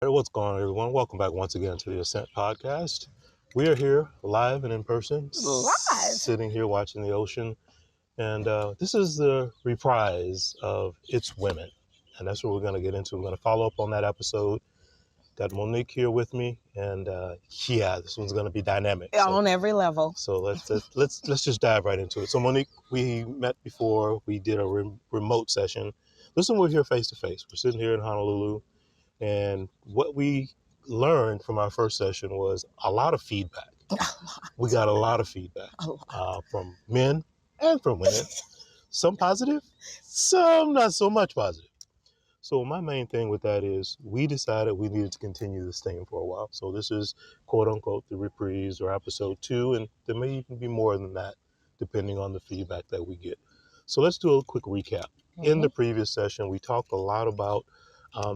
What's going on, everyone? Welcome back once again to the Ascent Podcast. We are here live and in person, sitting here watching the ocean. And this is the reprise of It's Women. And that's what we're going to get into. We're going to follow up on that episode. Got Monique here with me. And this one's going to be dynamic. On every level. So let's just dive right into it. So Monique, we met before. We did a remote session. This one we're here face to face. We're sitting here in Honolulu. And what we learned from our first session was a lot of feedback. We got a lot of feedback from men and from women. Some positive, some not so much positive. So my main thing with that is we decided we needed to continue this thing for a while. So this is quote unquote the reprise or episode 2. And there may even be more than that depending on the feedback that we get. So let's do a quick recap. Mm-hmm. In the previous session, we talked a lot about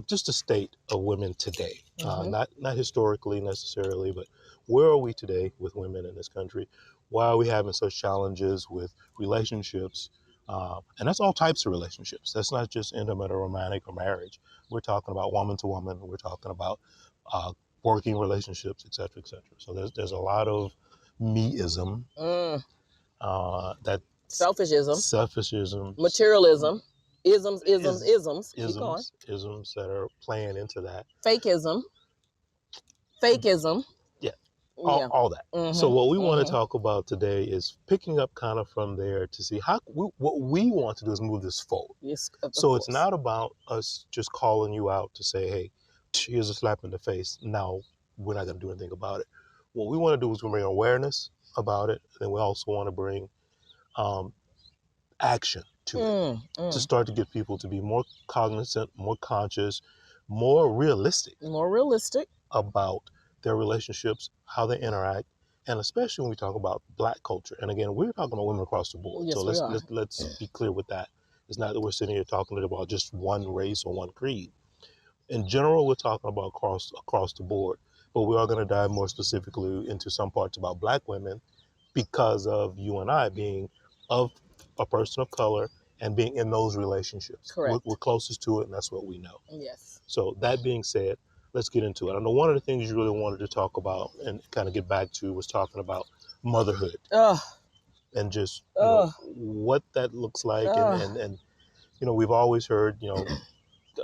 just the state of women today, not historically necessarily, but where are we today with women in this country? Why are we having such challenges with relationships? And that's all types of relationships. That's not just intimate or romantic or marriage. We're talking about woman to woman. We're talking about working relationships, et cetera, et cetera. So there's a lot of me-ism, that selfishism, materialism. Isms. Keep going. Isms that are playing into that. Fakeism. Yeah. All that. Mm-hmm. So what we want to talk about today is picking up kind of from there to see what we want to do is move this forward. Yes. So it's not about us just calling you out to say, hey, here's a slap in the face. Now we're not going to do anything about it. What we want to do is bring awareness about it. And then we also want to bring action to it, to start to get people to be more cognizant, more conscious, more realistic about their relationships, how they interact, and especially when we talk about Black culture. And again, we're talking about women across the board. Yes, so let's be clear with that. It's not that we're sitting here talking about just one race or one creed. In general, we're talking about across the board, but we are going to dive more specifically into some parts about Black women because of you and I being of a person of color and being in those relationships. Correct. We're closest to it, and that's what we know. Yes. So that being said, let's get into it. I know one of the things you really wanted to talk about and kind of get back to was talking about motherhood. And just what that looks like. And we've always heard,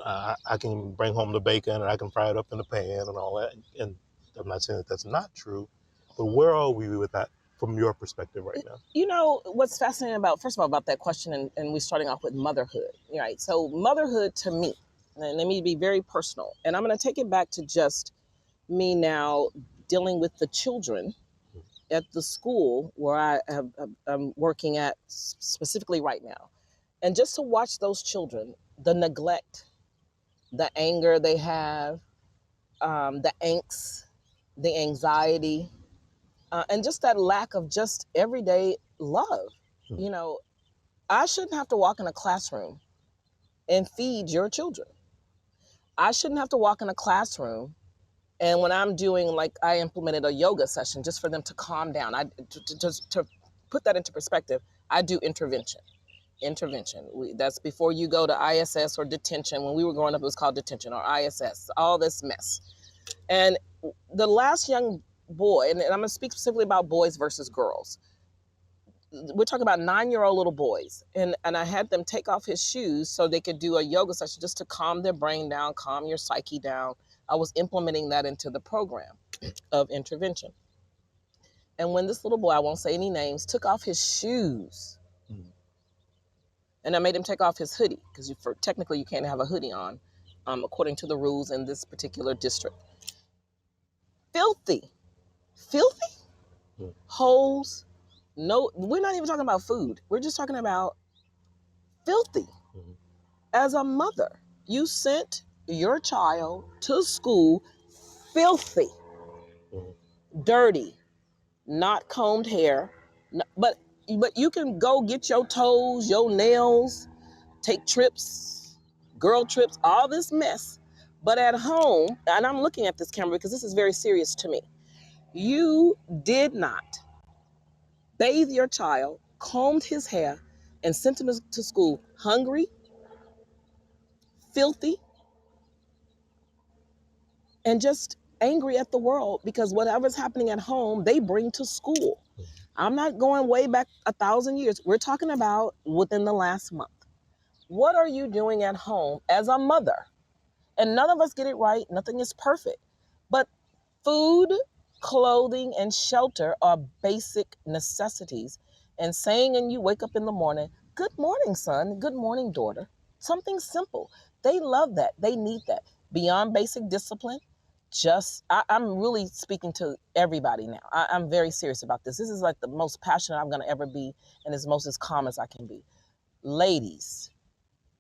I can bring home the bacon and I can fry it up in the pan and all that. And I'm not saying that that's not true, but where are we with that from your perspective right now? You know, what's fascinating first of all, about that question, and we're starting off with motherhood, right? So motherhood to me, and let me be very personal, and I'm going to take it back to just me now dealing with the children at the school where I'm working at specifically right now. And just to watch those children, the neglect, the anger they have, the angst, the anxiety, and just that lack of just everyday love. You know, I shouldn't have to walk in a classroom and feed your children. I shouldn't have to walk in a classroom and when I'm doing, I implemented a yoga session just for them to calm down. Just to put that into perspective, I do intervention. That's before you go to ISS or detention. When we were growing up, it was called detention or ISS, all this mess. And the last young boy, and I'm going to speak specifically about boys versus girls. We're talking about 9-year-old little boys. And I had them take off his shoes so they could do a yoga session just to calm their brain down, calm your psyche down. I was implementing that into the program of intervention. And when this little boy, I won't say any names, took off his shoes, and I made him take off his hoodie, because technically you can't have a hoodie on, according to the rules in this particular district. Filthy. Holes. No, we're not even talking about food. We're just talking about filthy. As a mother, you sent your child to school filthy, dirty, not combed hair, but you can go get your toes, your nails, take trips, girl trips, all this mess. But at home, and I'm looking at this camera because this is very serious to me, you did not bathe your child, combed his hair, and sent him to school hungry, filthy, and just angry at the world because whatever's happening at home, they bring to school. I'm not going way back 1,000 years. We're talking about within the last month. What are you doing at home as a mother? And none of us get it right. Nothing is perfect. But food, clothing, and shelter are basic necessities. And saying, and you wake up in the morning, good morning, son. Good morning, daughter. Something simple. They love that. They need that. Beyond basic discipline, I'm really speaking to everybody now. I'm very serious about this. This is like the most passionate I'm going to ever be, and as calm as I can be. Ladies,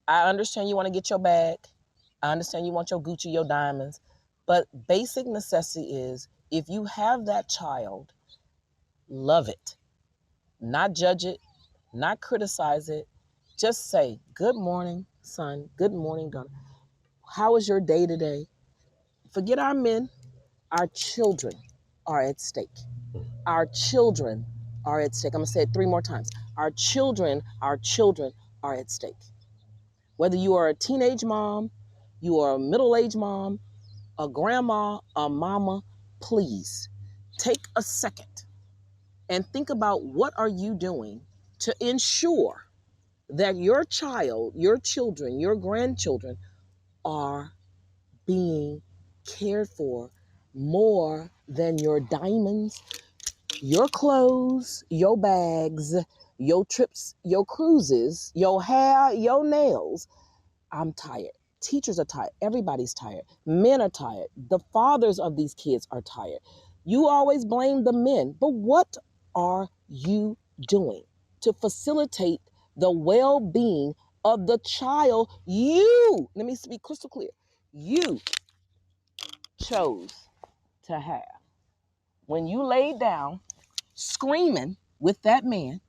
I understand you want to get your bag. I understand you want your Gucci, your diamonds. But basic necessity is if you have that child, love it, not judge it, not criticize it. Just say, good morning, son. Good morning, daughter. How was your day today? Forget our men. Our children are at stake. Our children are at stake. I'm going to say it 3 more times. Our children are at stake. Whether you are a teenage mom, you are a middle-aged mom, a grandma, a mama, please take a second and think about what are you doing to ensure that your child, your children, your grandchildren are being cared for more than your diamonds, your clothes, your bags, your trips, your cruises, your hair, your nails. I'm tired. Teachers are tired. Everybody's tired. Men are tired. The fathers of these kids are tired. You always blame the men, but what are you doing to facilitate the well being of the child you, let me be crystal clear, you chose to have? When you laid down screaming with that man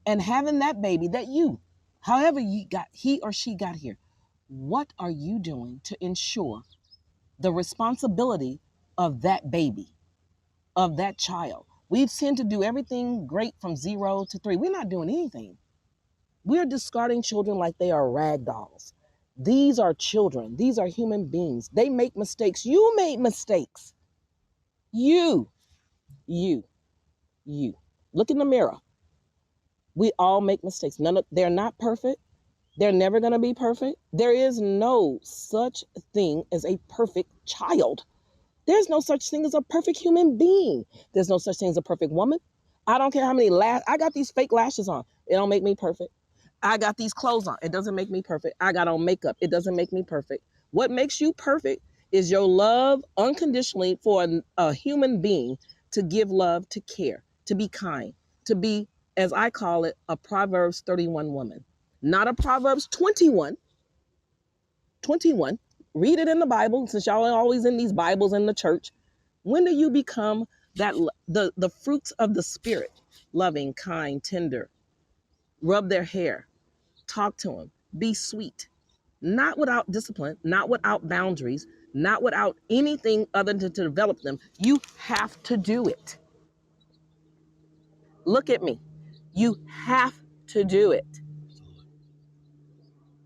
and having that baby that you, however you got, he or she got here, what are you doing to ensure the responsibility of that baby, of that child? We tend to do everything great from 0 to 3. We're not doing anything. We're discarding children like they are rag dolls. These are children. These are human beings. They make mistakes. You made mistakes. You, you, you. Look in the mirror. We all make mistakes. They're not perfect. They're never going to be perfect. There is no such thing as a perfect child. There's no such thing as a perfect human being. There's no such thing as a perfect woman. I don't care how many I got these fake lashes on. It don't make me perfect. I got these clothes on. It doesn't make me perfect. I got on makeup. It doesn't make me perfect. What makes you perfect is your love unconditionally for a human being, to give love, to care, to be kind, to be, as I call it, a Proverbs 31 woman, not a Proverbs 21. Read it in the Bible, since y'all are always in these Bibles in the church. When do you become that, the fruits of the spirit? Loving, kind, tender, rub their hair, talk to them, be sweet, not without discipline, not without boundaries, not without anything other than to develop them. You have to do it. Look at me. You have to do it.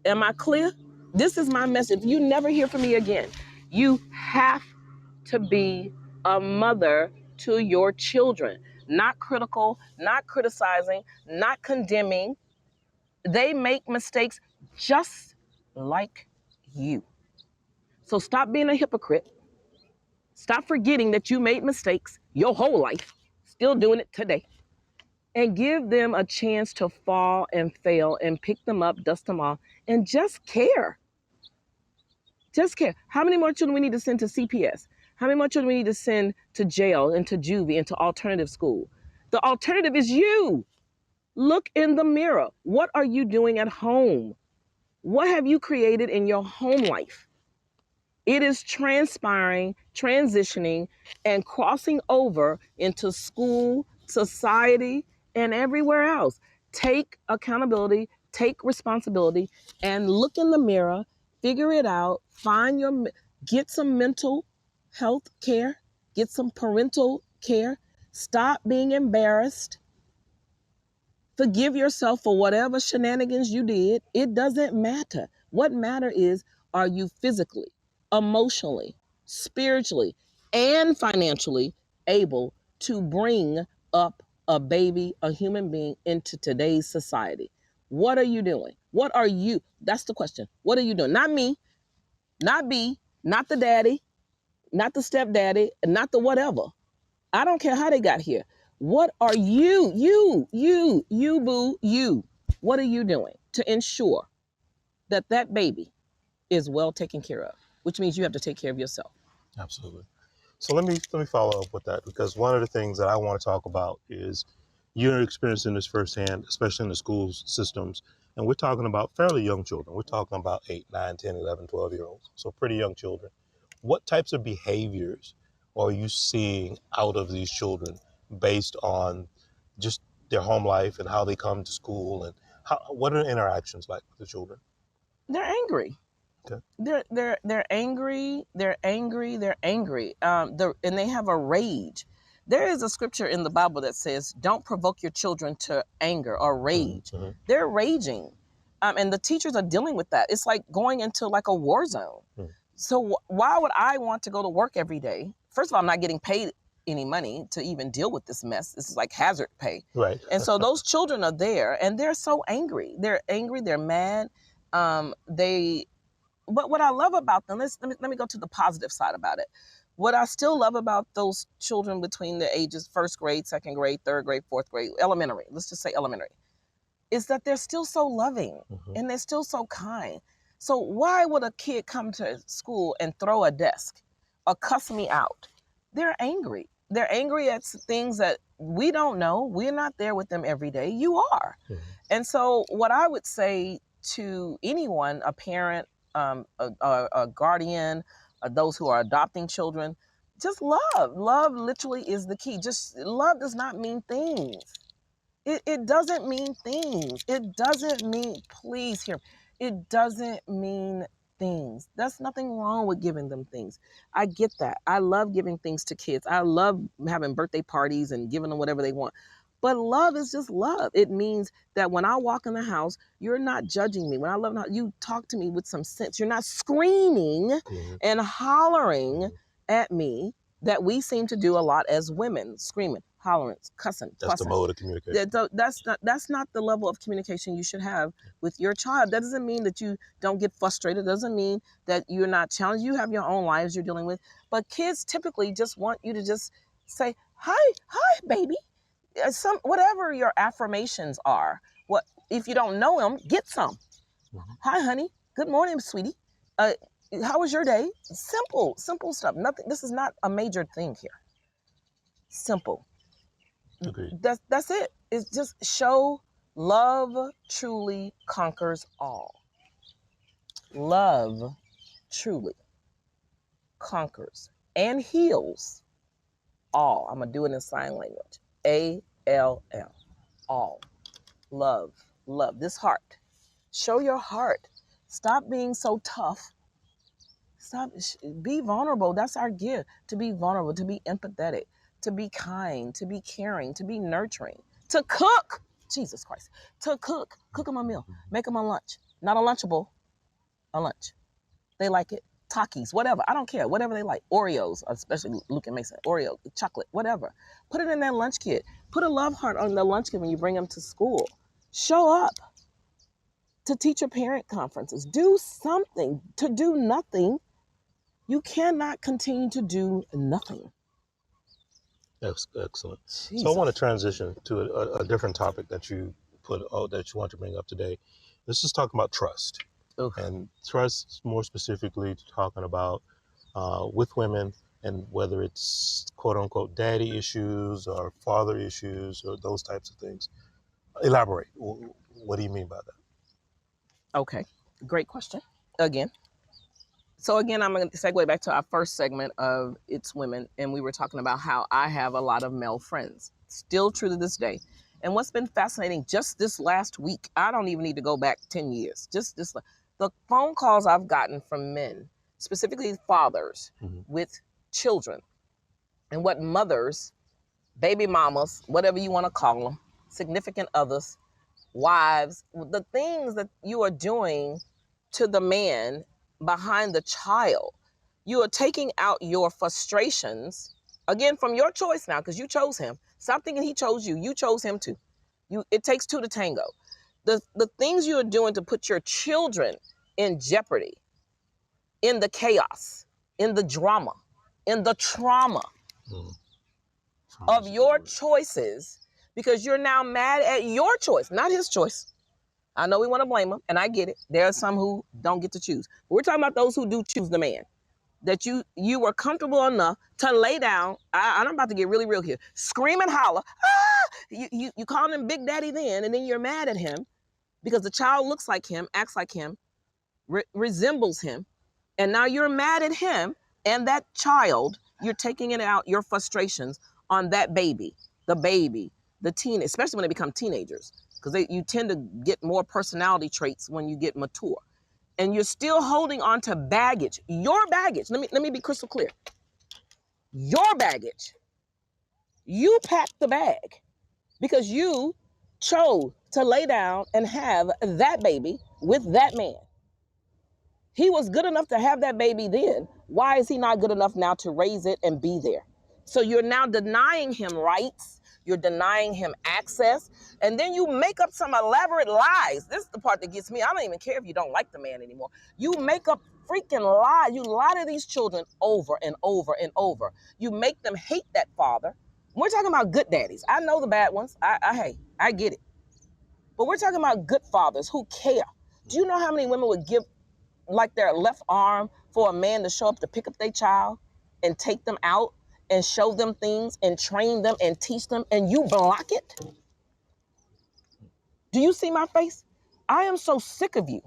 Am I clear? This is my message. You never hear from me again. You have to be a mother to your children, not critical, not criticizing, not condemning. They make mistakes just like you. So stop being a hypocrite. Stop forgetting that you made mistakes your whole life, still doing it today. And give them a chance to fall and fail and pick them up, dust them off, and just care. Just care. How many more children we need to send to CPS? How many more children we need to send to jail and to juvie and to alternative school? The alternative is you. Look in the mirror. What are you doing at home? What have you created in your home life? It is transpiring, transitioning, and crossing over into school, society, and everywhere else. Take accountability, take responsibility, and look in the mirror, figure it out, get some mental health care, get some parental care, stop being embarrassed, forgive yourself for whatever shenanigans you did. It doesn't matter. What matter is, are you physically, emotionally, spiritually and financially able to bring up a baby, a human being into today's society. What are you doing? What are you? That's the question. What are you doing? Not me, not B, not the daddy, not the stepdaddy, not the whatever. I don't care how they got here. What are you, boo, you? What are you doing to ensure that that baby is well taken care of? Which means you have to take care of yourself. Absolutely. So let me follow up with that, because one of the things that I want to talk about is you're experiencing this firsthand, especially in the school systems. And we're talking about fairly young children. We're talking about 8, 9, 10, 11, 12-year olds. So pretty young children. What types of behaviors are you seeing out of these children based on just their home life and how they come to school, and what are the interactions like with the children? They're angry. Okay. They're angry. They're angry. They're angry. And they have a rage. There is a scripture in the Bible that says, "Don't provoke your children to anger or rage." Mm-hmm. They're raging, and the teachers are dealing with that. It's like going into like a war zone. Mm. So why would I want to go to work every day? First of all, I'm not getting paid any money to even deal with this mess. This is like hazard pay. Right. And so those children are there, and they're so angry. They're angry. They're mad. They But what I love about them, let me go to the positive side about it. What I still love about those children between the ages first grade, second grade, third grade, fourth grade, elementary, let's just say elementary, is that they're still so loving and they're still so kind. So why would a kid come to school and throw a desk or cuss me out? They're angry. They're angry at things that we don't know. We're not there with them every day. You are. Mhm. And so what I would say to anyone, a parent, a guardian, those who are adopting children, just love. Love literally is the key. Just love does not mean things. It doesn't mean things. It doesn't mean, please hear me. It doesn't mean things. That's nothing wrong with giving them things. I get that. I love giving things to kids. I love having birthday parties and giving them whatever they want. But love is just love. It means that when I walk in the house, you're not judging me. When I love you talk to me with some sense. You're not screaming and hollering at me that we seem to do a lot as women, screaming, hollering, cussing, That's the fussing. mode of communication. That's not the level of communication you should have with your child. That doesn't mean that you don't get frustrated. It doesn't mean that you're not challenged. You have your own lives you're dealing with. But kids typically just want you to just say, hi, baby. Some whatever your affirmations are. What if you don't know them? Get some. Hi, honey. Good morning, sweetie. How was your day? Simple stuff. Nothing. This is not a major thing here. Simple. Agreed. That's it. It's just show love truly conquers all. Love truly conquers and heals all. I'm gonna do it in sign language. ALL. All. Love. Love. This heart. Show your heart. Stop being so tough. Stop. Be vulnerable. That's our gift. To be vulnerable. To be empathetic. To be kind. To be caring. To be nurturing. To cook. Jesus Christ. To cook. Cook them a meal. Make them a lunch. Not a Lunchable. A lunch. They like it. Takis, whatever. I don't care. Whatever they like. Oreos, especially Luke and Mason. Oreo, chocolate, whatever. Put it in that lunch kit. Put a love heart on the lunch kit when you bring them to school. Show up to teacher parent conferences. Do something. To do nothing, you cannot continue to do nothing. Excellent. Jesus. So I want to transition to a different topic that you that you want to bring up today. Let's just talk about trust. Oof. And trust more specifically talking about with women, and whether it's quote unquote daddy issues or father issues or those types of things. Elaborate. What do you mean by that? Okay, great question. Again. So again, I'm going to segue back to our first segment of It's Women, and we were talking about how I have a lot of male friends. Still true to this day. And what's been fascinating just this last week, I don't even need to go back 10 years, just this, the phone calls I've gotten from men, specifically fathers with children, and what mothers, baby mamas, whatever you want to call them, significant others, wives, the things that you are doing to the man behind the child. You are taking out your frustrations, again, from your choice now, because you chose him. Stop thinking he chose you. You chose him too. It takes two to tango. The things you are doing to put your children in jeopardy, in the chaos, in the drama, in the trauma of your choices, because you're now mad at your choice, not his choice. I know we want to blame him, and I get it. There are some who don't get to choose. But we're talking about those who do choose the man. That you were comfortable enough to lay down. I'm about to get really real here. Scream and holler. Ah! You called him Big Daddy then, and then you're mad at him because the child looks like him, acts like him, resembles him, and now you're mad at him and that child. You're taking it out, your frustrations, on that baby, the teen, especially when they become teenagers, because you tend to get more personality traits when you get mature. And you're still holding on to baggage, your baggage. Let me be crystal clear. Your baggage. You packed the bag because you chose to lay down and have that baby with that man. He was good enough to have that baby then. Why is he not good enough now to raise it and be there? So you're now denying him rights. You're denying him access. And then you make up some elaborate lies. This is the part that gets me. I don't even care if you don't like the man anymore. You make up freaking lies. You lie to these children over and over and over. You make them hate that father. We're talking about good daddies. I know the bad ones. I get it. But we're talking about good fathers who care. Do you know how many women would give like their left arm for a man to show up to pick up their child and take them out and show them things and train them and teach them, and you block it? Do you see my face? I am so sick of you.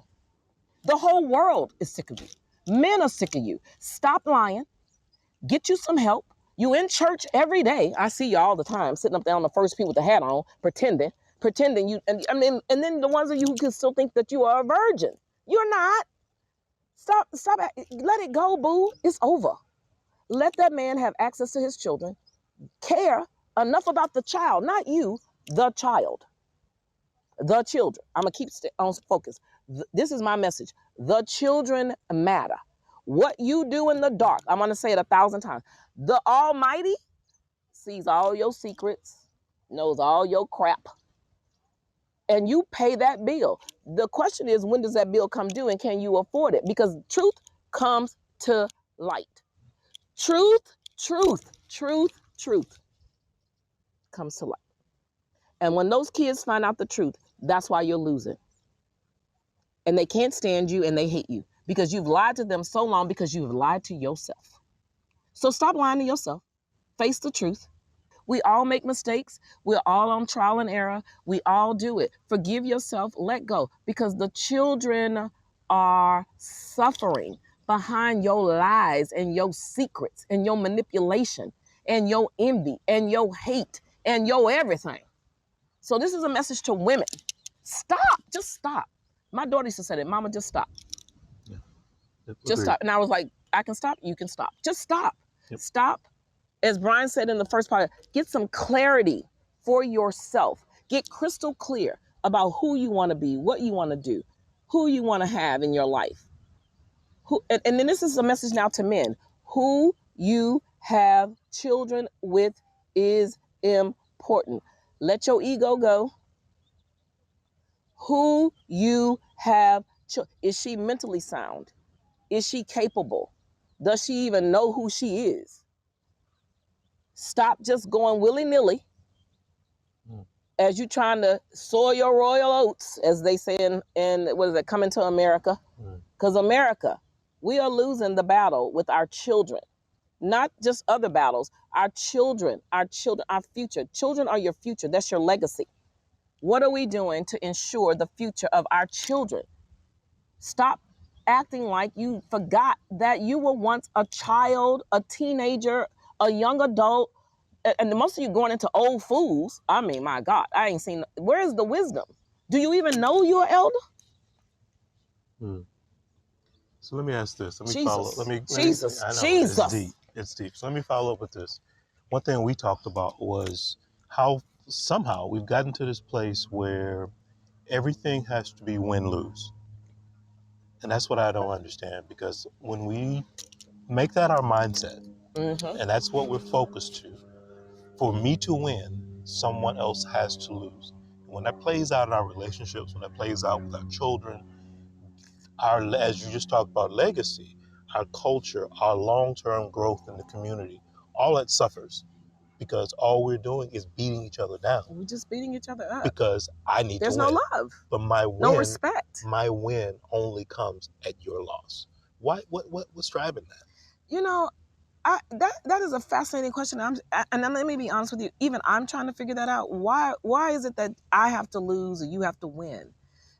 The whole world is sick of you. Men are sick of you. Stop lying. Get you some help. You in church every day. I see you all the time sitting up there on the first pew with the hat on, pretending you, and then the ones of you who can still think that you are a virgin. You're not. Stop, let it go, boo. It's over. Let that man have access to his children. Care enough about the child, not you, the child. The children. I'm going to keep on focus. This is my message. The children matter. What you do in the dark, I'm going to say it 1,000 times. The Almighty sees all your secrets, knows all your crap, and you pay that bill. The question is, when does that bill come due and can you afford it? Because truth comes to light. Truth comes to light. And when those kids find out the truth, that's why you're losing. And they can't stand you and they hate you because you've lied to them so long, because you've lied to yourself. So stop lying to yourself. Face the truth. We all make mistakes. We're all on trial and error. We all do it. Forgive yourself. Let go, because the children are suffering behind your lies and your secrets and your manipulation and your envy and your hate and your everything. So this is a message to women. Stop. Just stop. My daughter used to say that, Mama, just stop. Yeah. Just stop. And I was like, I can stop. You can stop. Just stop. Yep. Stop. As Brian said in the first part, get some clarity for yourself. Get crystal clear about who you want to be, what you want to do, who you want to have in your life. And then this is a message now to men. Who you have children with is important. Let your ego go. Who you have, is she mentally sound? Is she capable? Does she even know who she is? Stop just going willy-nilly as you trying to sow your royal oats, as they say in what is it, Coming to America? Because America, we are losing the battle with our children. Not just other battles, our children, our future. Children are your future. That's your legacy. What are we doing to ensure the future of our children? Stop acting like you forgot that you were once a child, a teenager, a young adult, and the most of you going into old fools. I mean, my God, I ain't seen. Where's the wisdom? Do you even know you're an elder? So let me ask this. Let me Jesus. follow. I know Jesus. it's deep. It's deep. So let me follow up with this. One thing we talked about was how somehow we've gotten to this place where everything has to be win-lose. And that's what I don't understand, because when we Make that our mindset. Mm-hmm. And that's what we're focused to. For me to win, someone else has to lose. When that plays out in our relationships, when that plays out with our children, our, as you just talked about, legacy, our culture, our long-term growth in the community, all that suffers because all we're doing is beating each other down. We're just beating each other up. Because I need There's to no win. love. But my No win, respect. my win only comes at your loss. What's driving that? You know, that is a fascinating question. And let me be honest with you. Even I'm trying to figure that out. Why is it that I have to lose or you have to win?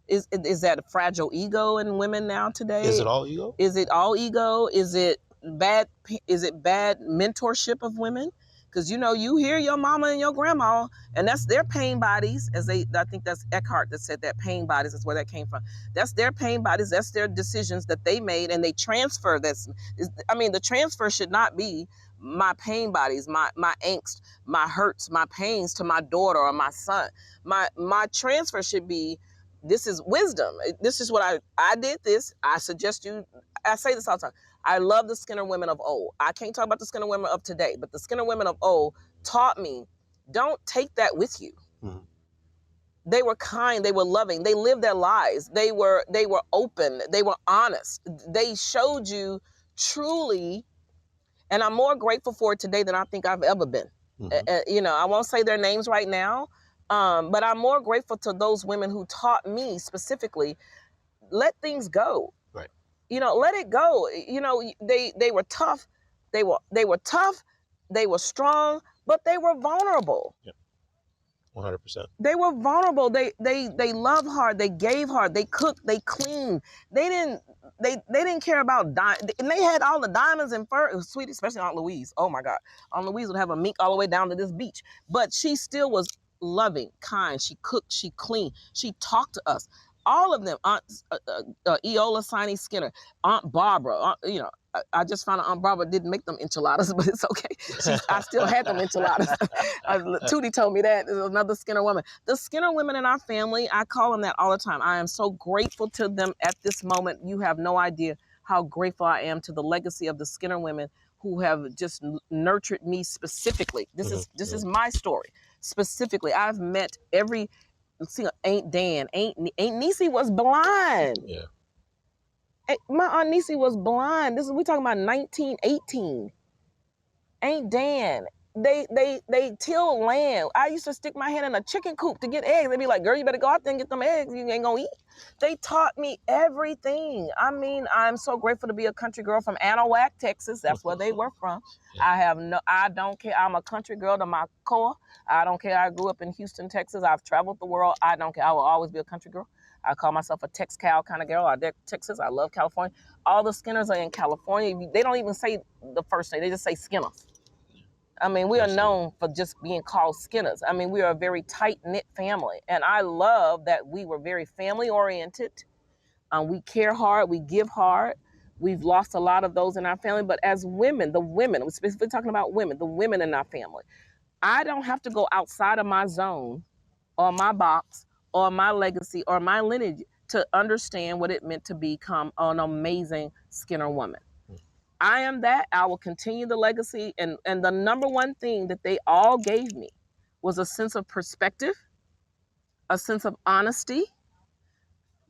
Is that a fragile ego in women now today? Is it all ego? Is it all ego? Is it bad? Is it bad mentorship of women? Because you hear your mama and your grandma, and that's their pain bodies. I think that's Eckhart that said that pain bodies is where that came from. That's their pain bodies. That's their decisions that they made, and they transfer. The transfer should not be my pain bodies, my angst, my hurts, my pains to my daughter or my son. My transfer should be, this is wisdom. This is what I did this. I suggest you. I say this all the time. I love the Skinner women of old. I can't talk about the Skinner women of today, but the Skinner women of old taught me, don't take that with you. Mm-hmm. They were kind. They were loving. They lived their lives. They were open. They were honest. They showed you truly, and I'm more grateful for it today than I think I've ever been. Mm-hmm. I won't say their names right now, but I'm more grateful to those women who taught me specifically, let things go. Right. Let it go. They were tough. They were tough. They were strong, but they were vulnerable. Yep. 100%. They were vulnerable. They loved hard. They gave hard. They cooked. They cleaned. They didn't care about and they had all the diamonds and fur. It was sweet, especially Aunt Louise. Oh my God, Aunt Louise would have a mink all the way down to this beach, but she still was loving, kind. She cooked. She cleaned. She talked to us. All of them, Aunt Eola Siney Skinner, Aunt Barbara. I just found out Aunt Barbara didn't make them enchiladas, but it's okay. I still had them enchiladas. Tootie told me that. There's another Skinner woman. The Skinner women in our family, I call them that all the time. I am so grateful to them at this moment. You have no idea how grateful I am to the legacy of the Skinner women who have just nurtured me specifically. This is my story. Specifically, I've met every... See, Aunt Dan, Aunt Niecy was blind. Yeah. My Aunt Niecy was blind. We talking about 1918. Aunt Dan, they till land. I used to stick my hand in a chicken coop to get eggs. They'd be like, girl, you better go out there and get them eggs. You ain't gonna eat. They taught me everything. I mean, I'm so grateful to be a country girl from Anahuac, Texas. That's where they were from. Yeah. I don't care. I'm a country girl to my core. I don't care. I grew up in Houston, Texas. I've traveled the world. I don't care. I will always be a country girl. I call myself a Tex-Cal kind of girl. I like Texas. I love California. All the Skinners are in California. They don't even say the first name. They just say Skinner. I mean, we are known for just being called Skinners. I mean, we are a very tight-knit family. And I love that we were very family-oriented. We care hard. We give hard. We've lost a lot of those in our family. But as women, we're specifically talking about women, the women in our family, I don't have to go outside of my zone or my box or my legacy or my lineage to understand what it meant to become an amazing Skinner woman. I am that. I will continue the legacy. And the number one thing that they all gave me was a sense of perspective, a sense of honesty.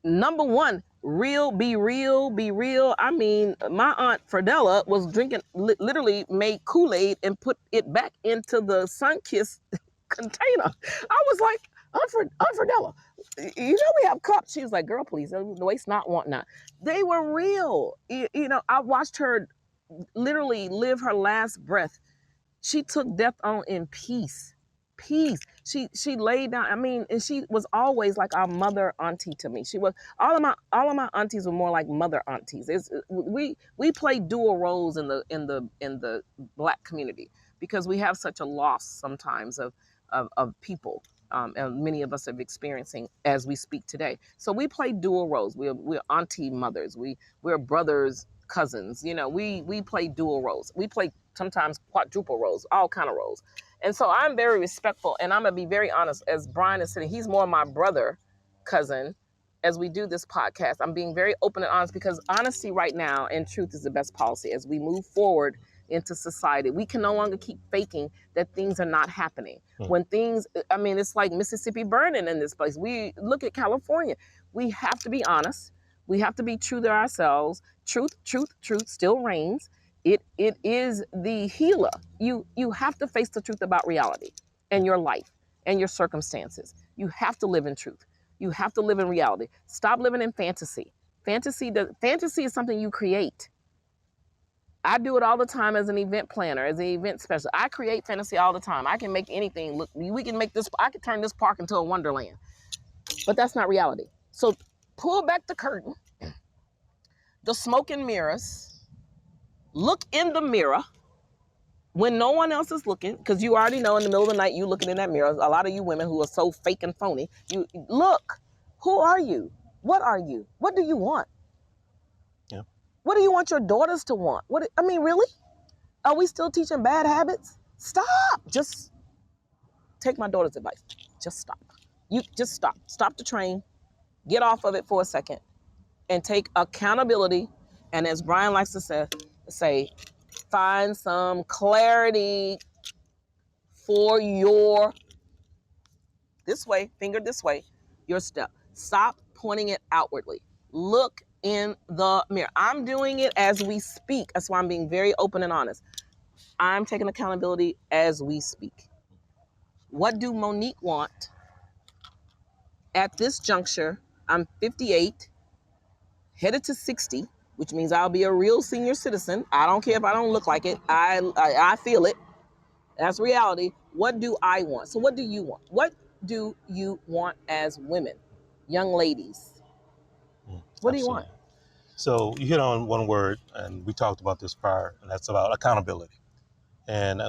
Number one, be real. I mean, my Aunt Fredella was drinking, literally made Kool-Aid and put it back into the Sunkist container. I was like, Aunt Fredella, we have cups. She was like, girl, please, the waste not, want not. They were real. I watched her literally live her last breath. She took death on in peace. She laid down. I mean, and she was always like our mother auntie to me. She was all of my aunties were more like mother aunties. We play dual roles in the Black community because we have such a loss sometimes of people. And many of us are experiencing as we speak today. So we play dual roles. We're auntie mothers. We're brothers, cousins. We play dual roles. We play sometimes quadruple roles, all kind of roles. And so I'm very respectful, and I'm gonna be very honest. As Brian is sitting, he's more my brother, cousin, as we do this podcast, I'm being very open and honest because honesty right now and truth is the best policy. As we move forward into society, we can no longer keep faking that things are not happening. When things, I mean, it's like Mississippi burning in this place. We look at California. We have to be honest. We have to be true to ourselves. Truth still reigns. It is the healer. You have to face the truth about reality and your life and your circumstances. You have to live in truth. You have to live in reality. Stop living in fantasy. Fantasy is something you create. I do it all the time as an event planner, as an event specialist. I create fantasy all the time. I can make anything look. We can make this. I can turn this park into a wonderland, but that's not reality. So pull back the curtain, the smoke and mirrors. Look in the mirror when no one else is looking, because you already know in the middle of the night you looking in that mirror. A lot of you women who are so fake and phony, you look. Who are you? What are you? What do you want? Yeah. What do you want your daughters to want? I mean, really? Are we still teaching bad habits? Stop. Just take my daughter's advice. Just stop. You just stop. Stop the train. Get off of it for a second and take accountability. And as Brian likes to say, find some clarity for your this way, finger this way, your step. Stop pointing it outwardly. Look in the mirror. I'm doing it as we speak. That's why I'm being very open and honest. I'm taking accountability as we speak. What do Monique want at this juncture? I'm 58, headed to 60, which means I'll be a real senior citizen. I don't care if I don't look like it. I feel it. That's reality. What do I want? So what do you want? What do you want as women, young ladies? What do you want? So you hit on one word, and we talked about this prior, and that's about accountability. And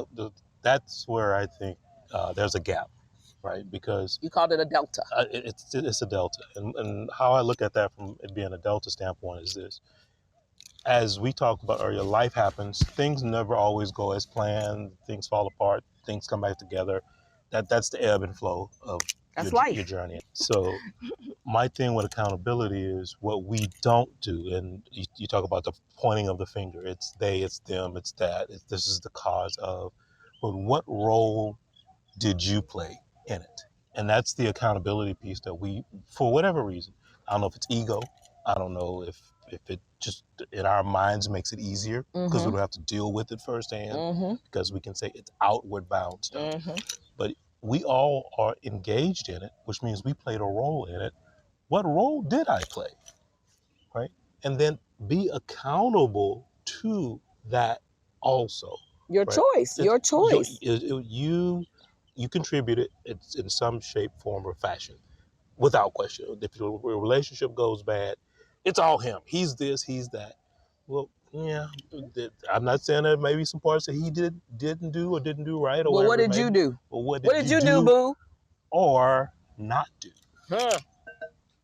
that's where I think there's a gap, right? Because You called it a delta. it's a delta. And how I look at that from it being a delta standpoint is this. As we talk about earlier, life happens. Things never always go as planned. Things fall apart. Things come back together. That's the ebb and flow of your journey. So my thing with accountability is what we don't do. And you talk about the pointing of the finger. It's they, it's them, it's that. This is the cause of. But what role did you play in it? And that's the accountability piece that we, for whatever reason, I don't know if it's ego. I don't know if it just in our minds makes it easier because we don't have to deal with it firsthand because we can say it's outward bound stuff. But we all are engaged in it, which means we played a role in it. What role did I play? Right? And then be accountable to that also. Your Right? choice. Your choice. You contributed in some shape, form, or fashion, without question. If your relationship goes bad, it's all him. He's this, he's that. Well, yeah, I'm not saying that maybe some parts that he didn't do or didn't do right or Well, whatever. what did you do? Well, what What did you do, boo? or not do? Huh.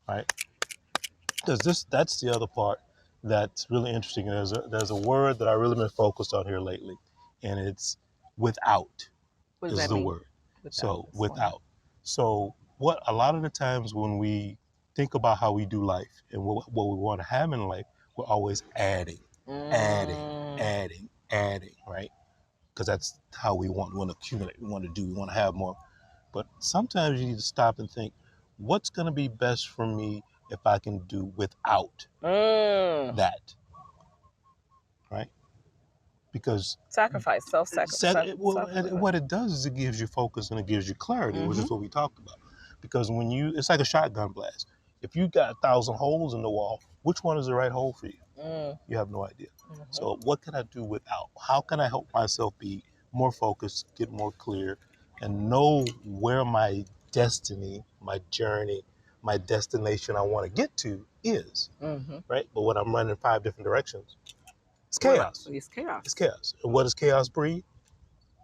Right? Because that's the other part that's really interesting. There's a word that I really been focused on here lately, and it's without. What does Is that the mean? word. So without. So what a lot of the times when we think about how we do life and what we want to have in life, we're always adding, right? Because that's how we want to accumulate. We want to do. We want to have more. But sometimes you need to stop and think, what's going to be best for me if I can do without that, right? Because sacrifice, self-sacrifice. what it does is it gives you focus and it gives you clarity, which is what we talked about. Because when it's like a shotgun blast. If you got 1,000 holes in the wall, which one is the right hole for you? You have no idea. So what can I do without? How can I help myself be more focused, get more clear, and know where my destiny, my journey, my destination I want to get to is, right? But when I'm running 5 different directions, it's chaos. It's chaos. It's chaos. And what does chaos breed?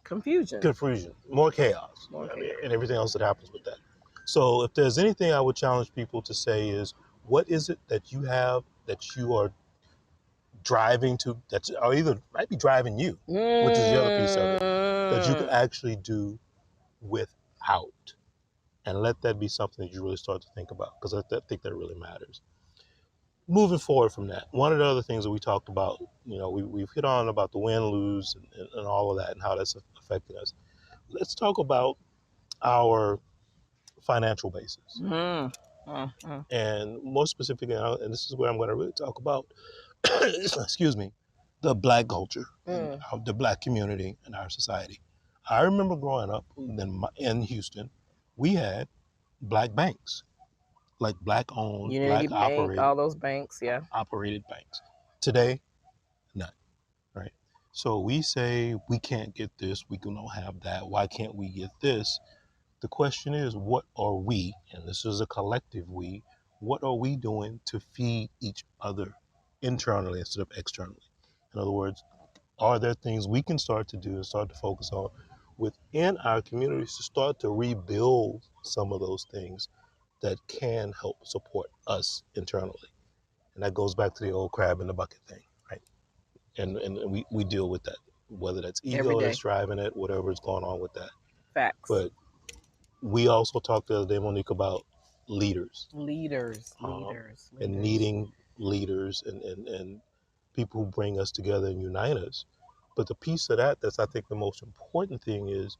Confusion. More chaos. And everything else that happens with that. So if there's anything I would challenge people to say is, what is it that you have that you are driving to, or either might be driving you, which is the other piece of it, that you can actually do without? and let that be something that you really start to think about, because I think that really matters. Moving forward from that, one of the other things that we talked about, we've hit on about the win, lose, and all of that, and how that's affecting us. Let's talk about our financial basis. And more specifically, and this is where I'm going to really talk about, excuse me, the black culture, the black community in our society. I remember growing up in Houston, we had black banks, like black owned, Unity black Bank, all those banks, yeah. operated banks. Today, none, right? So we say we can't get this, we don't have that. Why can't we get this? The question is, what are we, and this is a collective we, what are we doing to feed each other internally instead of externally? In other words, are there things we can start to do and start to focus on within our communities to start to rebuild some of those things that can help support us internally? And that goes back to the old crab in the bucket thing, right? And we deal with that, whether that's ego that's driving it, whatever is going on with that. Facts. But we also talked the other day, Monique, about leaders. Leaders. And needing leaders and people who bring us together and unite us. But the piece of that's, I think, the most important thing is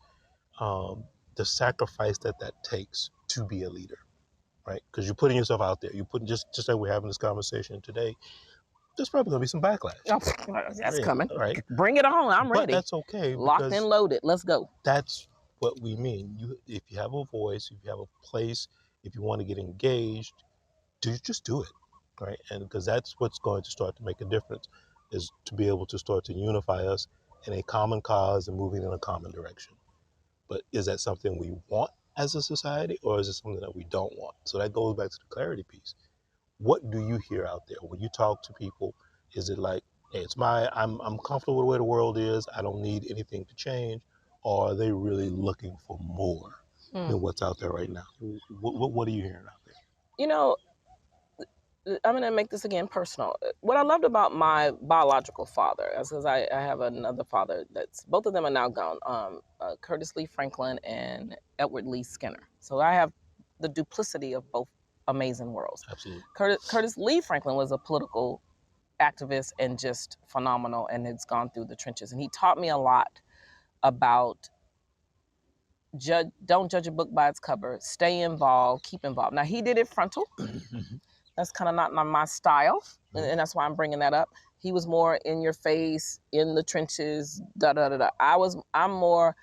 the sacrifice that takes to be a leader, right? Because you're putting yourself out there. You're putting, just like we're having this conversation today, there's probably going to be some backlash. Oh, that's coming. Right? Bring it on. I'm ready. But that's okay. Locked and loaded. Let's go. That's what we mean. If you have a voice, if you have a place, if you want to get engaged, just do it, right? And because that's what's going to start to make a difference, is to be able to start to unify us in a common cause and moving in a common direction. But is that something we want as a society, or is it something that we don't want? So that goes back to the clarity piece. What do you hear out there when you talk to people? Is it like, hey, I'm comfortable with the way the world is, I don't need anything to change? Or are they really looking for more than what's out there right now? What are you hearing out there? You know, I'm going to make this again personal. What I loved about my biological father, because I have another father that's, both of them are now gone, Curtis Lee Franklin and Edward Lee Skinner. So I have the duplicity of both amazing worlds. Absolutely. Curtis Lee Franklin was a political activist and just phenomenal, and has gone through the trenches. And he taught me a lot about don't judge a book by its cover, stay involved, keep involved. Now, he did it frontal. That's kind of not my style, and that's why I'm bringing that up. He was more in your face, in the trenches, I'm more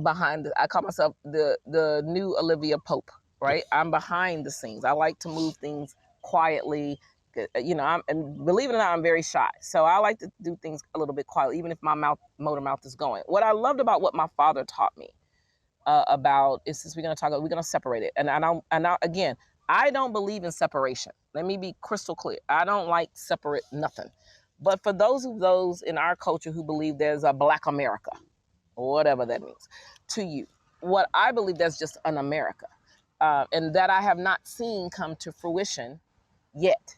behind. I call myself the new Olivia Pope, right? I'm behind the scenes. I like to move things quietly. And believe it or not, I'm very shy. So I like to do things a little bit quietly, even if my motor mouth is going. What I loved about what my father taught me about is, since we're going to separate it. And again, I don't believe in separation. Let me be crystal clear. I don't like separate nothing. But for those in our culture who believe there's a Black America, or whatever that means to you, what I believe, that's just an America. And that I have not seen come to fruition yet.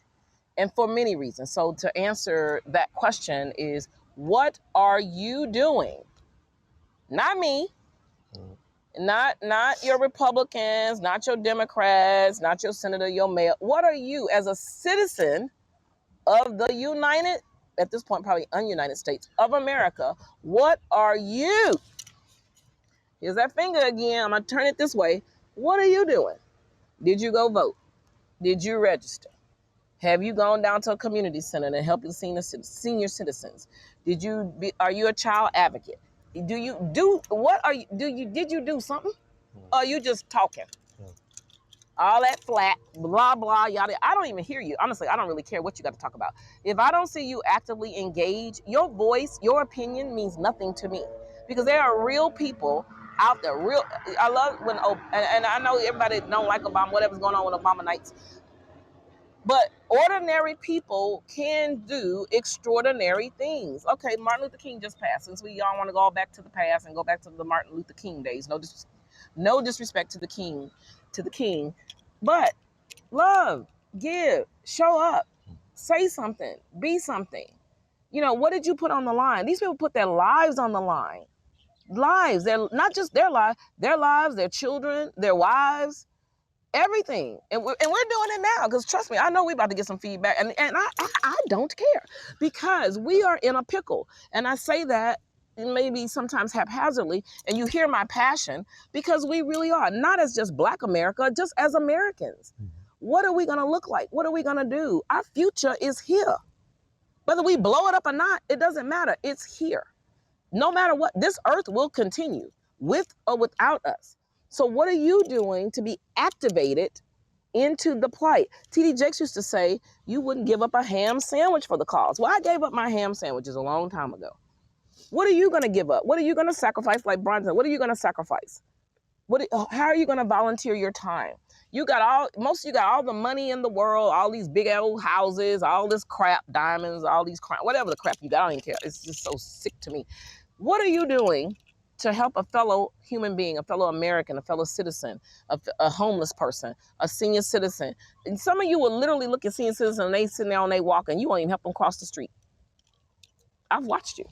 And for many reasons. So to answer that question is, what are you doing? Not me. Not your Republicans, not your Democrats, not your senator, your mayor. What are you, as a citizen of the United, at this point probably ununited States of America, what are you? Here's that finger again. I'm going to turn it this way. What are you doing? Did you go vote? Did you register? Have you gone down to a community center and helped the senior citizens? Did you a child advocate? Did you do something? Or are you just talking? All that flat, blah, blah, yada. I don't even hear you. Honestly, I don't really care what you got to talk about. If I don't see you actively engage, your voice, your opinion means nothing to me. Because there are real people out there. I love when, and I know everybody don't like Obama, whatever's going on with Obama nights. But ordinary people can do extraordinary things. Okay, Martin Luther King just passed. Since we all want to go back to the past and go back to the Martin Luther King days, no disrespect to the king, but love, give, show up, say something, be something. What did you put on the line? These people put their lives on the line. lives. They're not just their lives, their children, their wives, everything. And we're doing it now, because trust me, I know we're about to get some feedback, and I don't care, because we are in a pickle. And I say that maybe sometimes haphazardly, and you hear my passion, because we really are, not as just Black America, just as Americans. What are we going to look like? What are we going to do? Our future is here. Whether we blow it up or not, it doesn't matter. It's here. No matter what, this earth will continue with or without us. So what are you doing to be activated into the plight? T.D. Jakes used to say, you wouldn't give up a ham sandwich for the cause. Well, I gave up my ham sandwiches a long time ago. What are you going to give up? What are you going to sacrifice? Like Brian said, what are you going to sacrifice? How are you going to volunteer your time? Most of you got all the money in the world, all these big old houses, all this crap, diamonds, all these crap, whatever the crap you got, I don't even care. It's just so sick to me. What are you doing to help a fellow human being, a fellow American, a fellow citizen, a homeless person, a senior citizen? And some of you will literally look at senior citizens and they sitting there and they walk, and you won't even help them cross the street. I've watched you.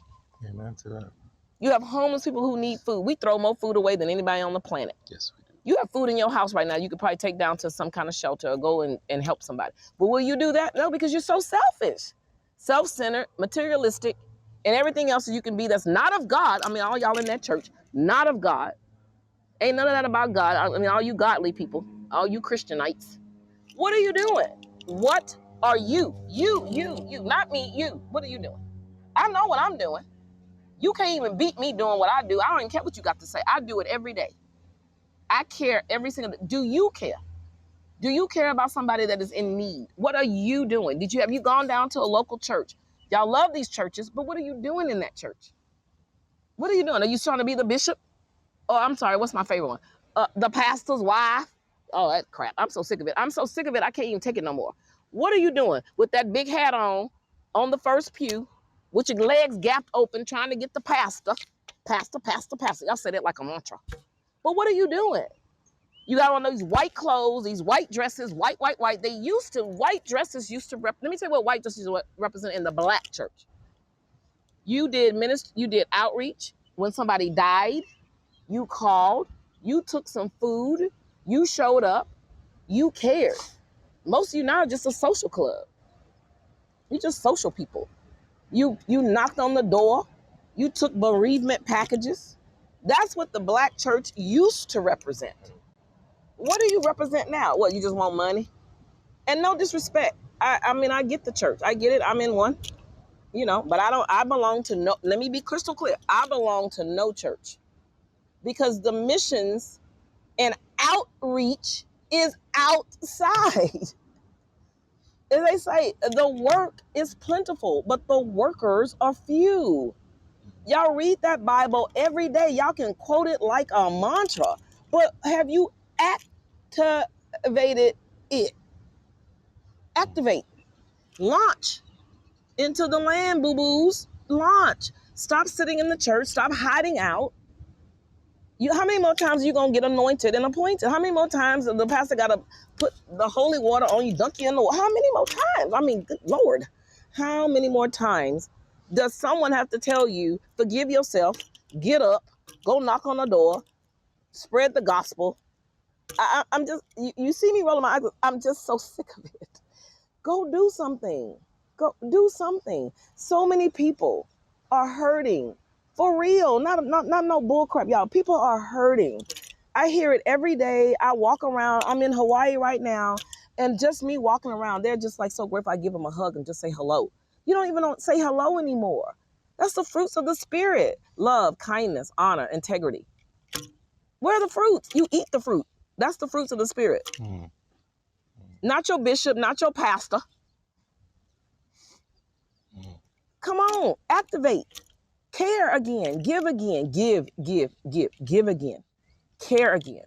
Amen to that. You have homeless people who need food. We throw more food away than anybody on the planet. Yes, we do. You have food in your house right now. You could probably take down to some kind of shelter or go and help somebody. But will you do that? No, because you're so selfish, self-centered, materialistic, and everything else that you can be that's not of God. I mean, all y'all in that church, not of God. Ain't none of that about God. I mean, all you godly people, all you Christianites. What are you doing? What are you? You, not me, you. What are you doing? I know what I'm doing. You can't even beat me doing what I do. I don't even care what you got to say. I do it every day. I care every single day. Do you care? Do you care about somebody that is in need? What are you doing? Have you gone down to a local church? Y'all love these churches, but what are you doing in that church? What are you doing? Are you trying to be the bishop? Oh, I'm sorry. What's my favorite one? The pastor's wife. Oh, that crap. I'm so sick of it. I'm so sick of it. I can't even take it no more. What are you doing with that big hat on the first pew, with your legs gapped open, trying to get the pastor? Y'all say that like a mantra. But what are you doing? You got on these white clothes, these white dresses, white. White dresses used to let me tell you what white dresses represent in the Black church. You did outreach. When somebody died, you called, you took some food, you showed up, you cared. Most of you now are just a social club. You're just social people. You knocked on the door, you took bereavement packages. That's what the Black church used to represent. What do you represent now? What, you just want money? And no disrespect. I mean, I get the church. I get it. I'm in one, but I belong to no, let me be crystal clear. I belong to no church, because the missions and outreach is outside. As they say, the work is plentiful, but the workers are few. Y'all read that Bible every day. Y'all can quote it like a mantra, but have you activated it? Activate. Launch into the land, boo-boos. Launch. Stop sitting in the church. Stop hiding out. How many more times are you going to get anointed and appointed? How many more times the pastor got to put the holy water on you, dunk you in the water? How many more times? I mean, good Lord. How many more times does someone have to tell you, forgive yourself, get up, go knock on the door, spread the gospel? I'm just, you see me rolling my eyes. I'm just so sick of it. Go do something. Go do something. So many people are hurting. For real. Not no bull crap, y'all. People are hurting. I hear it every day. I walk around. I'm in Hawaii right now. And just me walking around, they're just like so grateful. I give them a hug and just say hello. You don't even say hello anymore. That's the fruits of the spirit. Love, kindness, honor, integrity. Where are the fruits? You eat the fruit. That's the fruits of the spirit. Not your bishop, not your pastor. Come on, activate. Care again, give again, give again, care again.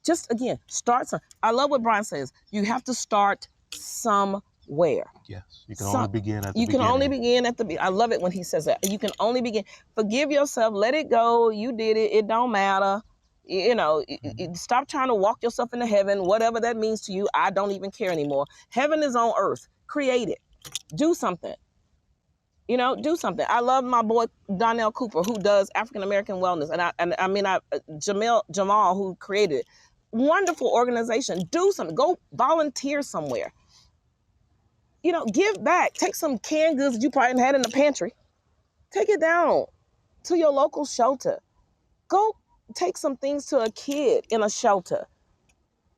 Just again, start some. I love what Brian says. You have to start somewhere. Yes, you can only begin at the beginning. You can only begin at the beginning. I love it when he says that. You can only begin. Forgive yourself, let it go. You did it, it don't matter. Stop trying to walk yourself into heaven, whatever that means to you. I don't even care anymore. Heaven is on earth. Create it. Do something. Do something. I love my boy Donnell Cooper, who does African American wellness, and Jamal, who created it. Wonderful organization. Do something. Go volunteer somewhere. Give back. Take some canned goods that you probably had in the pantry. Take it down to your local shelter. Go take some things to a kid in a shelter.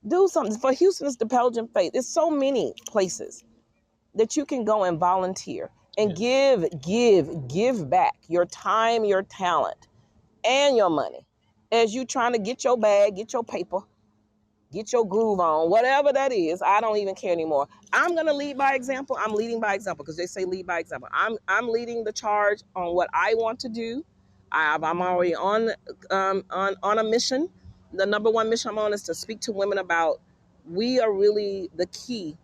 Do something. For Houston, it's the Belgian Faith. There's so many places that you can go and volunteer and give back your time, your talent, and your money as you trying to get your bag, get your paper, get your groove on, whatever that is. I don't even care anymore. I'm gonna lead by example. I'm leading by example because they say lead by example. I'm leading the charge on what I want to do. I'm already on a mission. The number one mission I'm on is to speak to women about we are really the key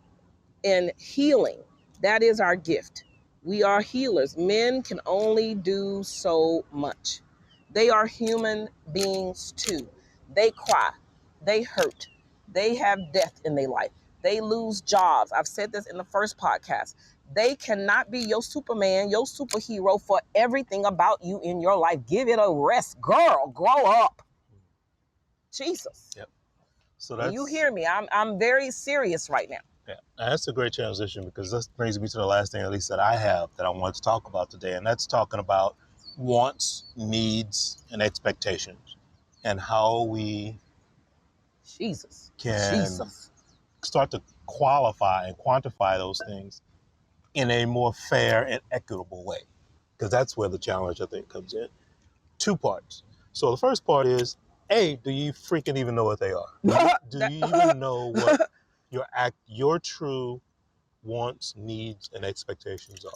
in healing. That is our gift. We are healers. Men can only do so much. They are human beings too. They cry, they hurt, they have death in their life, they lose jobs. I've said this in the first podcast. They cannot be your Superman, your superhero for everything about you in your life. Give it a rest, girl. Grow up. Jesus. Yep. So you hear me? I'm very serious right now. Yeah, that's a great transition because that brings me to the last thing, at least that I have, that I want to talk about today, and that's talking about wants, needs, and expectations, and how we can start to qualify and quantify those things in a more fair and equitable way, because that's where the challenge, I think, comes in. Two parts. So the first part is, A, do you freaking even know what they are? Do you even know what your true wants, needs, and expectations are?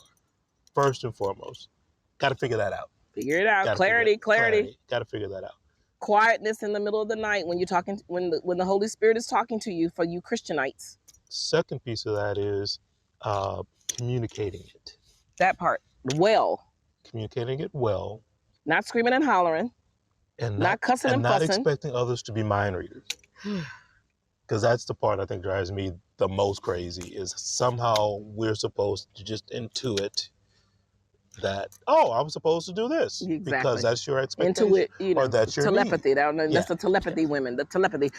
First and foremost, got to figure that out. Figure it out. Clarity. Got to figure that out. Quietness in the middle of the night when you're talking, when the Holy Spirit is talking to you, for you Christianites. Second piece of that is communicating it. That part. Well. Communicating it well. Not screaming and hollering. And not cussing and fussing. Not expecting others to be mind readers. Because that's the part I think drives me the most crazy, is somehow we're supposed to just intuit that, oh, I'm supposed to do this. Exactly. Because that's your expectation. Intuit, or that's your telepathy. That's the telepathy women, the telepathy.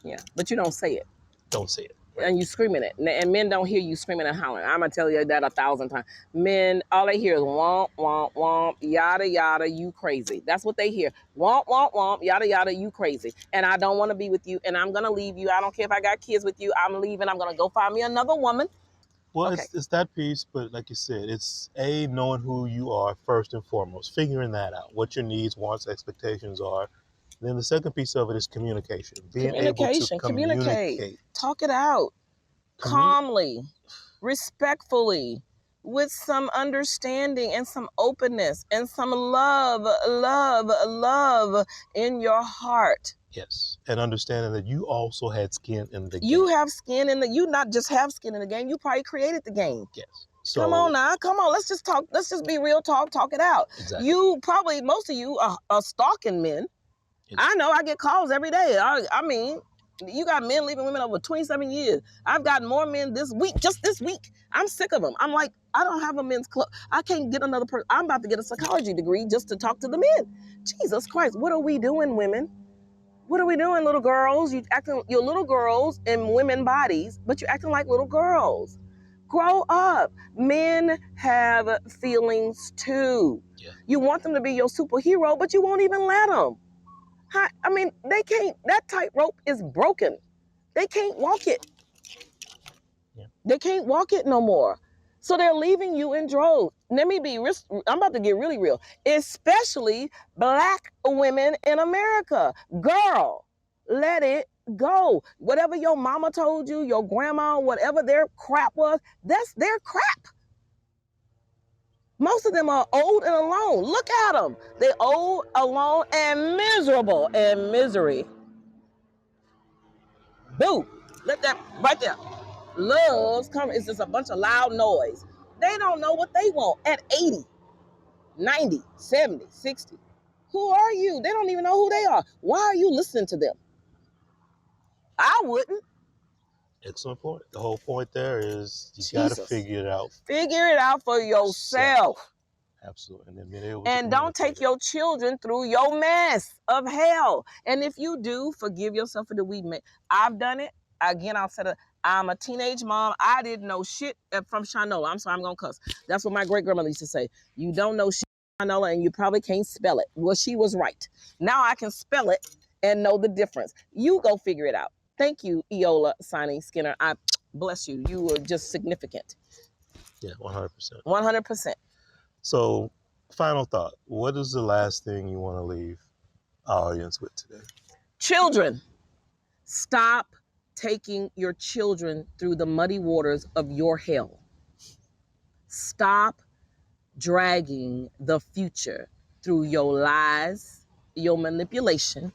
Yeah, but you don't say it. Don't say it. Right. And you screaming it. And men don't hear you screaming and hollering. I'm going to tell you that 1,000 times. Men, all they hear is womp, womp, womp, yada, yada, you crazy. That's what they hear. Womp, womp, womp, yada, yada, you crazy. And I don't want to be with you, and I'm going to leave you. I don't care if I got kids with you. I'm leaving. I'm going to go find me another woman. Well, okay. It's that piece, but like you said, it's A, knowing who you are first and foremost, figuring that out, what your needs, wants, expectations are. Then the second piece of it is communication. Being able to communicate. Talk it out. Calmly, respectfully, with some understanding and some openness and some love in your heart. Yes. And understanding that you also had skin in the game. You have skin in you not just have skin in the game, you probably created the game. Yes. So, come on now, let's just talk, let's just be real, talk it out. Exactly. You probably, most of you are stalking men. I know, I get calls every day. I mean, you got men leaving women over 27 years. I've gotten more men just this week. I'm sick of them. I'm like, I don't have a men's club. I can't get another person. I'm about to get a psychology degree just to talk to the men. Jesus Christ, what are we doing, women? What are we doing, little girls? You're little girls in women bodies, but you're acting like little girls. Grow up. Men have feelings too. Yeah. You want them to be your superhero, but you won't even let them. I mean, they can't, that tightrope is broken. They can't walk it. Yeah. They can't walk it no more. So they're leaving you in droves. I'm about to get really real, especially Black women in America. Girl, let it go. Whatever your mama told you, your grandma, whatever their crap was, that's their crap. Most of them are old and alone. Look at them. They're old, alone, and miserable in misery. Boo. Let that right there. Love's coming. It's just a bunch of loud noise. They don't know what they want at 80, 90, 70, 60. Who are you? They don't even know who they are. Why are you listening to them? I wouldn't. Excellent point. The whole point there is you got to Jesus. figure it out. Figure it out for yourself. Absolutely. And then being able to And don't take your children through your mess of hell. And if you do, forgive yourself for the we make. I've done it. Again, I'm a teenage mom. I didn't know shit from Shanola. I'm sorry, I'm going to cuss. That's what my great grandmother used to say. You don't know shit Shanola and you probably can't spell it. Well, she was right. Now I can spell it and know the difference. You go figure it out. Thank you, Eola Sani Skinner. I bless you. You were just significant. Yeah, 100%. 100%. So, final thought. What is the last thing you want to leave our audience with today? Children, stop taking your children through the muddy waters of your hell. Stop dragging the future through your lies, your manipulation,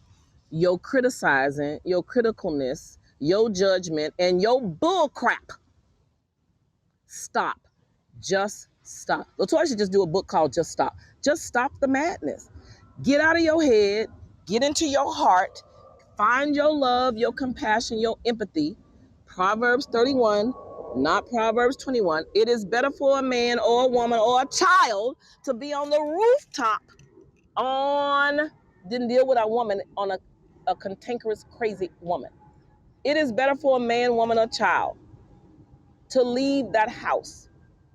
your criticizing, your criticalness, your judgment, and your bull crap. Stop. Just stop. Latoya should just do a book called Just Stop. Just stop the madness. Get out of your head. Get into your heart. Find your love, your compassion, your empathy. Proverbs 31, not Proverbs 21. It is better for a man or a woman or a child to be on the rooftop than deal with a woman on a cantankerous, crazy woman. It is better for a man, woman, or child to leave that house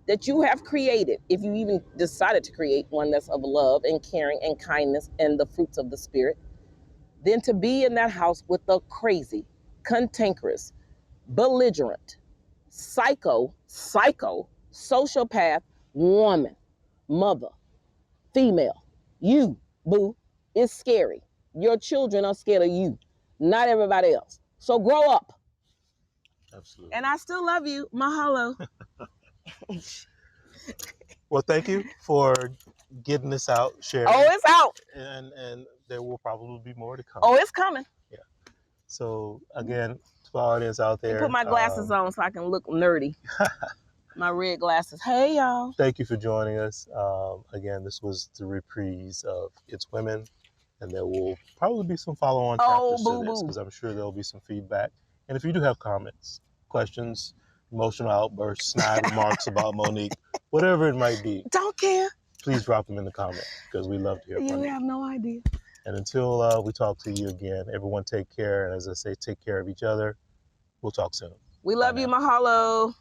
that you have created, if you even decided to create one that's of love and caring and kindness and the fruits of the spirit, than to be in that house with the crazy, cantankerous, belligerent, sociopath woman, mother, female. You, boo, it's scary. Your children are scared of you, not everybody else. So grow up. Absolutely. And I still love you. Mahalo. Well, thank you for getting this out, sharing. Oh, it's out. And there will probably be more to come. Oh, it's coming. Yeah. So again, to our audience out there, put my glasses on so I can look nerdy. My red glasses. Hey, y'all. Thank you for joining us. Again, this was the reprise of It's Women, and there will probably be some follow-on chapters to this because I'm sure there'll be some feedback. And if you do have comments, questions, emotional outbursts, snide remarks about Monique, whatever it might be, don't care. Please drop them in the comments because we love to hear from you. You have no idea. And until we talk to you again, everyone take care. And as I say, take care of each other. We'll talk soon. We love you. Mahalo.